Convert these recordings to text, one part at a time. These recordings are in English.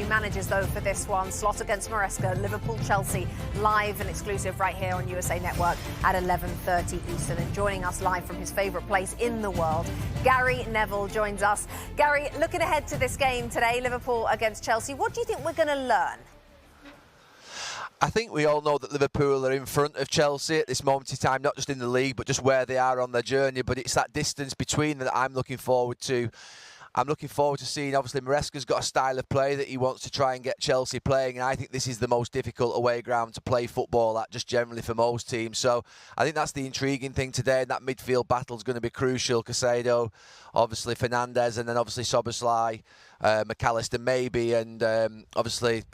new managers, though, for this one. Slot against Maresca, Liverpool, Chelsea, live and exclusive right here on USA Network at 11:30 Eastern. And joining us live from his favourite place in the world, Gary Neville joins us. Gary, looking ahead to this game today, Liverpool against Chelsea, what do you think we're going to learn? I think we all know that Liverpool are in front of Chelsea at this moment in time, not just in the league, but just where they are on their journey. But it's that distance between them that I'm looking forward to. I'm looking forward to seeing, obviously, Maresca's got a style of play that he wants to try and get Chelsea playing, and I think this is the most difficult away ground to play football at, just generally for most teams. So I think that's the intriguing thing today, and that midfield battle is going to be crucial. Caicedo, obviously Fernandes, and then obviously Szoboszlai, McAllister maybe, and obviously...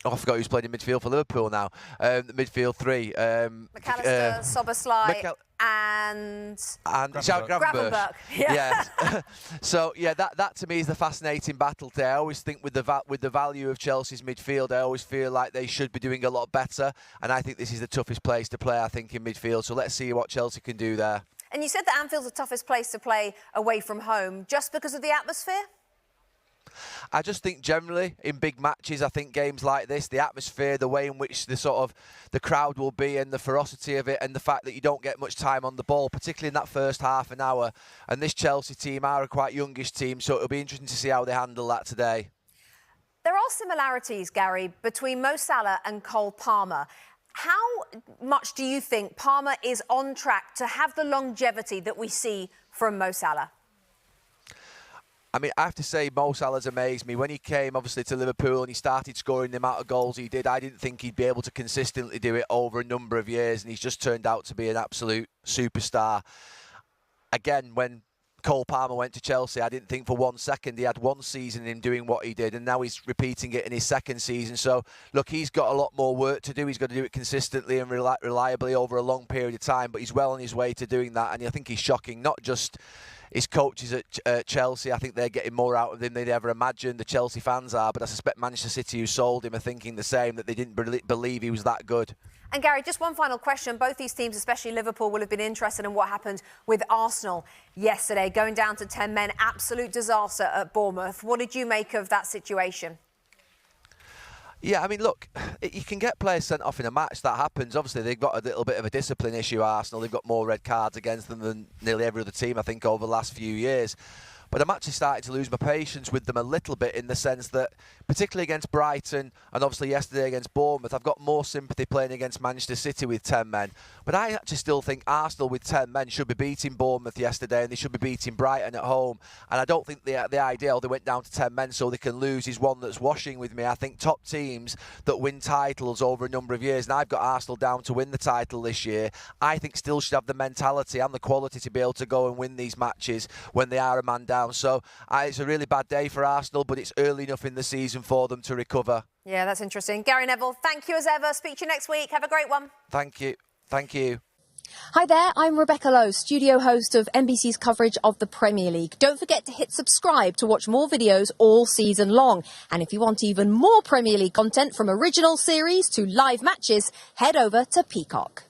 I forgot who's playing in midfield for Liverpool now. Midfield three. McAllister, Szoboszlai, and Gravenberch. Yeah. So yeah, that to me is the fascinating battle today. I always think with the value of Chelsea's midfield, I always feel like they should be doing a lot better, and I think this is the toughest place to play, I think, in midfield. So let's see what Chelsea can do there. And you said that Anfield's the toughest place to play away from home, just because of the atmosphere? I just think generally in big matches, I think games like this, the atmosphere, the way in which the crowd will be and the ferocity of it, and the fact that you don't get much time on the ball, particularly in that first half an hour. And this Chelsea team are a quite youngish team, so it'll be interesting to see how they handle that today. There are similarities, Gary, between Mo Salah and Cole Palmer. How much do you think Palmer is on track to have the longevity that we see from Mo Salah? I mean, I have to say, Mo Salah's amazed me. When he came, obviously, to Liverpool and he started scoring the amount of goals he did, I didn't think he'd be able to consistently do it over a number of years, and he's just turned out to be an absolute superstar. Again, when Cole Palmer went to Chelsea, I didn't think for 1 second he had one season in doing what he did, and now he's repeating it in his second season. So, look, he's got a lot more work to do. He's got to do it consistently and reliably over a long period of time, but he's well on his way to doing that, and I think he's shocking, not just his coaches at Chelsea. I think they're getting more out of him than they'd ever imagined. The Chelsea fans are, but I suspect Manchester City, who sold him, are thinking the same, that they didn't believe he was that good. And Gary, just one final question. Both these teams, especially Liverpool, will have been interested in what happened with Arsenal yesterday, going down to 10 men. Absolute disaster at Bournemouth. What did you make of that situation? Yeah, I mean, look, you can get players sent off in a match. That happens. Obviously, they've got a little bit of a discipline issue, Arsenal. They've got more red cards against them than nearly every other team, I think, over the last few years. But I'm actually starting to lose my patience with them a little bit, in the sense that, particularly against Brighton and obviously yesterday against Bournemouth, I've got more sympathy playing against Manchester City with 10 men. But I actually still think Arsenal with 10 men should be beating Bournemouth yesterday, and they should be beating Brighton at home. And I don't think the ideal they went down to 10 men so they can lose is one that's washing with me. I think top teams that win titles over a number of years, and I've got Arsenal down to win the title this year, I think still should have the mentality and the quality to be able to go and win these matches when they are a man down. So it's a really bad day for Arsenal, but it's early enough in the season for them to recover. Yeah, that's interesting. Gary Neville, thank you as ever. Speak to you next week. Have a great one. Thank you. Thank you. Hi there, I'm Rebecca Lowe, studio host of NBC's coverage of the Premier League. Don't forget to hit subscribe to watch more videos all season long. And if you want even more Premier League content, from original series to live matches, head over to Peacock.